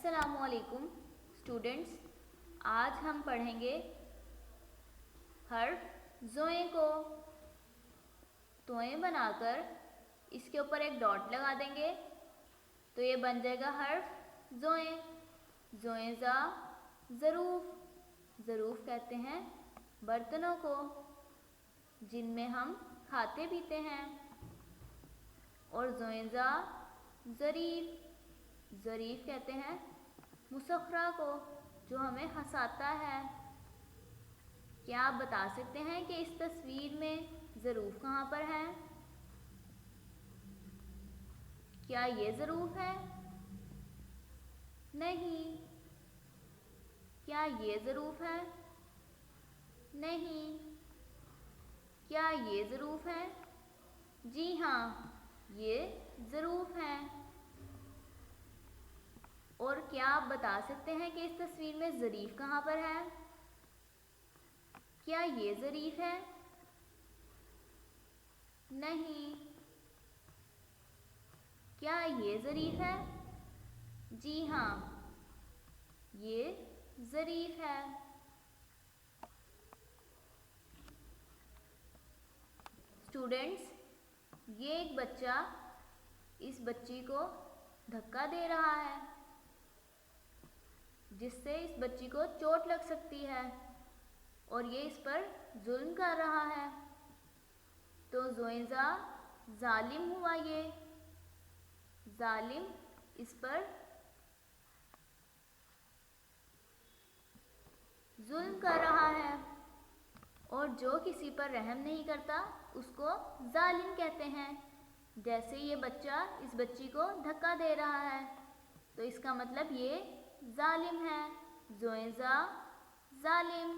अस्सलामु अलैकुम स्टूडेंट्स, आज हम पढ़ेंगे हर्फ ज़ोए को। तोएं बनाकर इसके ऊपर एक डॉट लगा देंगे तो ये बन जाएगा हर्फ ज़ोए। ज़ोए ज़ा ज़रूफ़, ज़रूफ़ कहते हैं बर्तनों को जिनमें हम खाते पीते हैं। और ज़ोए ज़ा ज़रीफ़, ज़रीफ़ कहते हैं मुसख्खरा को जो हमें हंसाता है। क्या आप बता सकते हैं कि इस तस्वीर में ज़रूफ़ कहाँ पर है? क्या ये ज़रूफ़ है? नहीं। क्या ये ज़रूफ़ है? नहीं। क्या ये ज़रूफ़ है? जी हाँ, ये ज़रूफ़ है। और क्या आप बता सकते हैं कि इस तस्वीर में ज़रीफ़ कहाँ पर है? क्या ये ज़रीफ़ है? नहीं। क्या ये ज़रीफ़ है? जी हाँ, ये ज़रीफ़ है। स्टूडेंट्स, ये एक बच्चा इस बच्ची को धक्का दे रहा है जिससे इस बच्ची को चोट लग सकती है और ये इस पर जुल्म कर रहा है। तो ज़ोए ज़ा जालिम हुआ, ये जालिम इस पर जुल्म कर रहा है और जो किसी पर रहम नहीं करता उसको जालिम कहते हैं। जैसे ये बच्चा इस बच्ची को धक्का दे रहा है तो इसका मतलब ये जालिम है। ज़ोए ज़ा जालिम।